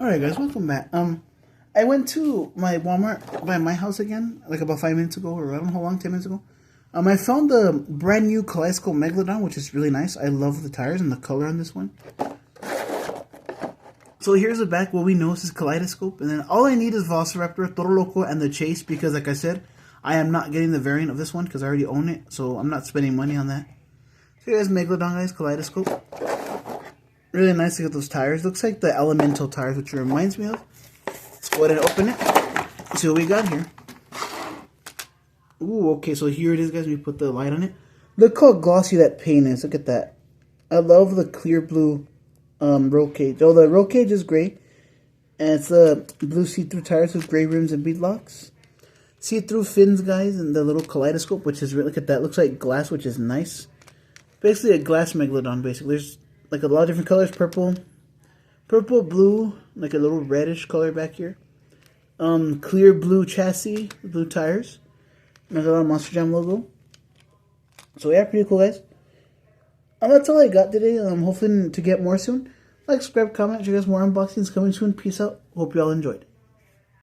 Alright guys, welcome back. I went to my Walmart by my house again, like about 5 minutes ago, or I don't know how long, 10 minutes ago. I found the brand new Kaleidoscope Megalodon, which is really nice. I love the tires and the color on this one. So here's the back. What we know is Kaleidoscope, and then all I need is Velociraptor, Toro Loco, and the Chase, because like I said, I am not getting the variant of this one, because I already own it, so I'm not spending money on that. So here's Megalodon, guys, Kaleidoscope. Really nice to get those tires. Looks like the Elemental tires, which reminds me of. Let's go ahead and open it. See what we got here. Ooh, okay, so here it is, guys. We put the light on it. Look how glossy that paint is. Look at that. I love the clear blue roll cage. Oh, the roll cage is gray. And it's blue see-through tires with gray rims and bead locks. See-through fins, guys, and the little kaleidoscope, which is, look at that. Looks like glass, which is nice. Basically a glass Megalodon, basically. There's like a lot of different colors. Purple, blue, like a little reddish color back here. Clear blue chassis, blue tires. Megalodon Monster Jam logo. So yeah, pretty cool, guys. That's all I got today. Hopefully to get more soon. Like, subscribe, comment. You guys more unboxings coming soon. Peace out. Hope you all enjoyed.